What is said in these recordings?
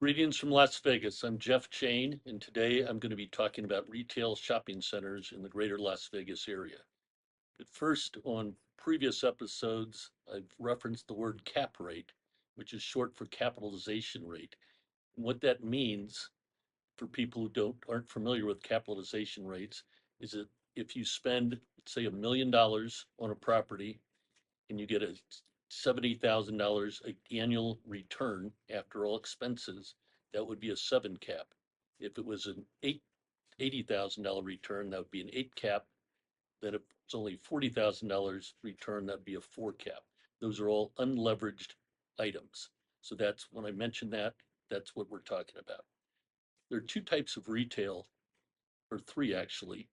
Greetings from Las Vegas. I'm Jeff Chain, and today I'm going to be talking about retail shopping centers in the greater Las Vegas area. But first, on previous episodes, I've referenced the word cap rate, which is short for capitalization rate. And what that means for people who aren't familiar with capitalization rates is that if you spend, say, $1 million on a property and you get a $70,000 annual return after all expenses, that would be a seven cap. If it was an $80,000 return, that would be an eight cap. Then if it's only $40,000 return, that'd be a four cap. Those are all unleveraged items. So that's when I mention that, that's what we're talking about. There are two types of retail, or three actually.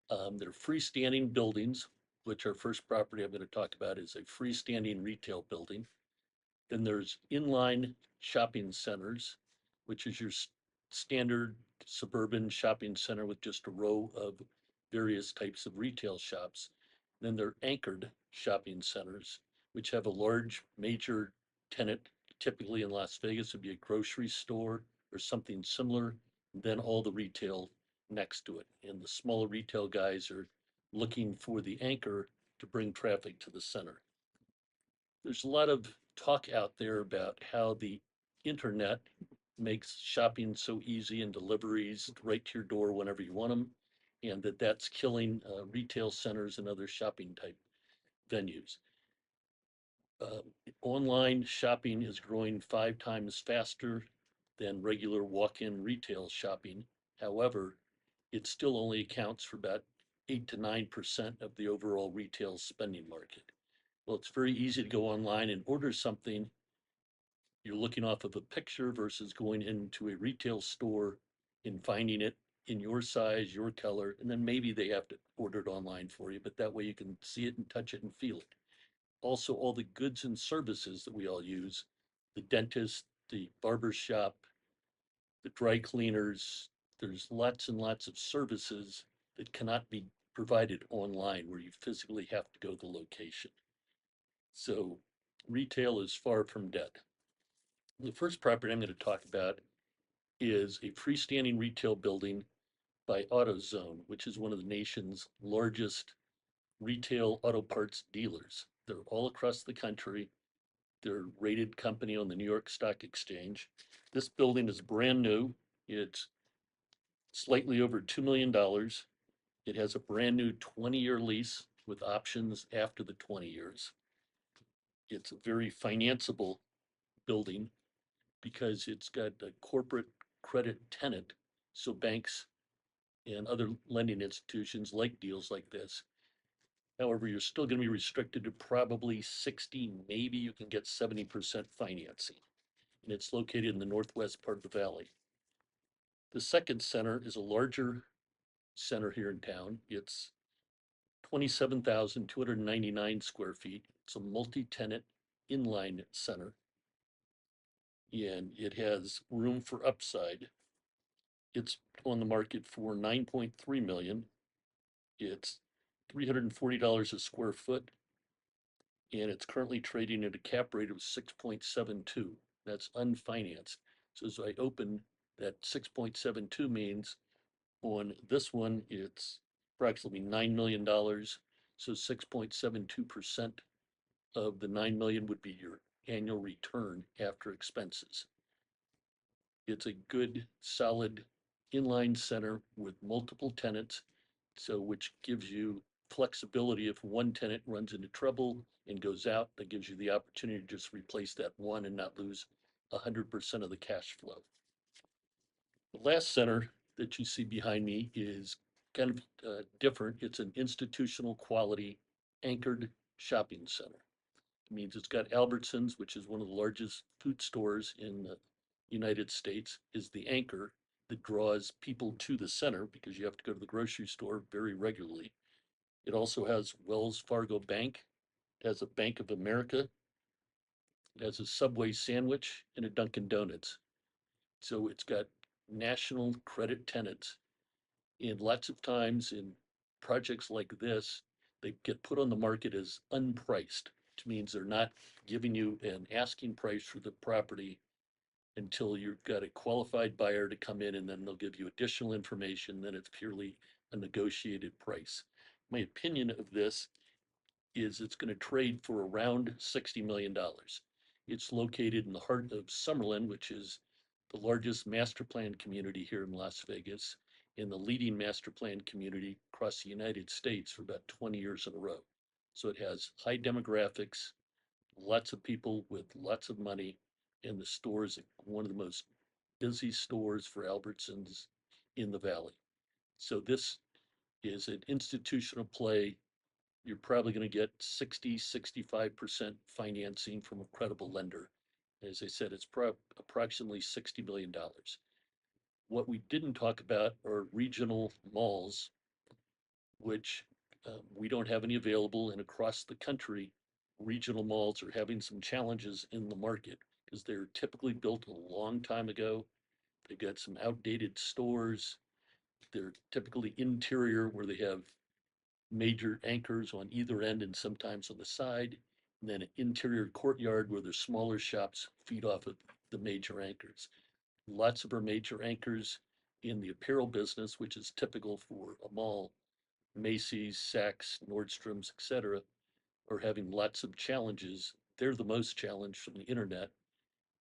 They're freestanding buildings, which our first property I'm going to talk about is a freestanding retail building. Then there's inline shopping centers, which is your standard suburban shopping center with just a row of various types of retail shops. Then there are anchored shopping centers, which have a large major tenant. Typically in Las Vegas would be a grocery store or something similar, then all the retail next to it. And the smaller retail guys are looking for the anchor to bring traffic to the center. There's a lot of talk out there about how the internet makes shopping so easy and deliveries right to your door whenever you want them, and that's killing retail centers and other shopping type venues. Uh, Online shopping is growing 5 times faster than regular walk-in retail shopping. However, it still only accounts for about 8 to 9% of the overall retail spending market. Well, it's very easy to go online and order something. You're looking off of a picture versus going into a retail store and finding it in your size, your color, and then maybe they have to order it online for you, but that way you can see it and touch it and feel it. Also, all the goods and services that we all use, the dentist, the barber shop, the dry cleaners, there's lots and lots of services that cannot be provided online where you physically have to go to the location. So retail is far from dead. The first property I'm going to talk about is a freestanding retail building by AutoZone, which is one of the nation's largest retail auto parts dealers. They're all across the country. They're a rated company on the New York Stock Exchange. This building is brand new. It's slightly over $2 million. It has a brand new 20-year lease with options after the 20 years. It's a very financeable building because it's got a corporate credit tenant. So banks and other lending institutions like deals like this. However, you're still going to be restricted to probably 60, maybe you can get 70% financing. And it's located in the northwest part of the valley. The second center is a larger center here in town. It's 27,299 square feet. It's a multi-tenant inline center, and it has room for upside. It's on the market for 9.3 million. It's $340 a square foot, and it's currently trading at a cap rate of 6.72. That's unfinanced. So as I open, that 6.72 means on this one, it's approximately $9 million. So 6.72% of the 9 million would be your annual return after expenses. It's a good, solid inline center with multiple tenants, so which gives you flexibility. If one tenant runs into trouble and goes out, that gives you the opportunity to just replace that one and not lose 100% of the cash flow. The last center that you see behind me is kind of different. It's an institutional quality anchored shopping center. It means it's got Albertsons, which is one of the largest food stores in the United States, is the anchor that draws people to the center because you have to go to the grocery store very regularly. It also has Wells Fargo Bank, it has a Bank of America, it has a Subway sandwich, and a Dunkin' Donuts. So it's got national credit tenants. And lots of times in projects like this, they get put on the market as unpriced, which means they're not giving you an asking price for the property. until you've got a qualified buyer to come in, and then they'll give you additional information. Then it's purely a negotiated price. My opinion of this is it's going to trade for around $60 million. It's located in the heart of Summerlin, which is the largest master plan community here in Las Vegas and the leading master plan community across the United States for about 20 years in a row. So it has high demographics, lots of people with lots of money, and the store is one of the most busy stores for Albertsons in the valley. So this is an institutional play. You're probably going to get 65% financing from a credible lender. As I said, it's approximately $60 million. What we didn't talk about are regional malls, which we don't have any available, and across the country, regional malls are having some challenges in the market because they're typically built a long time ago. They've got some outdated stores. They're typically interior where they have major anchors on either end and sometimes on the side, and then an interior courtyard where there's smaller shops feed off of the major anchors. Lots of our major anchors in the apparel business, which is typical for a mall, Macy's, Saks, Nordstrom's, etc., are having lots of challenges. They're the most challenged from the internet,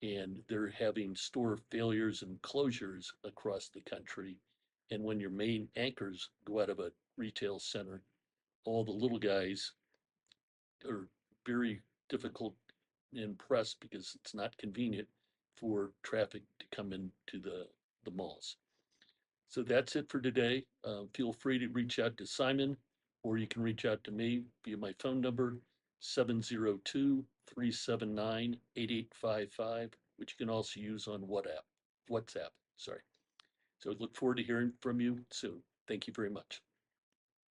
and they're having store failures and closures across the country. And when your main anchors go out of a retail center, all the little guys are very difficult and pressed because it's not convenient for traffic to come into the malls. So that's it for today. Feel free to reach out to Simon, or you can reach out to me via my phone number, 702-379-8855, which you can also use on WhatsApp. Sorry. So I look forward to hearing from you soon. Thank you very much.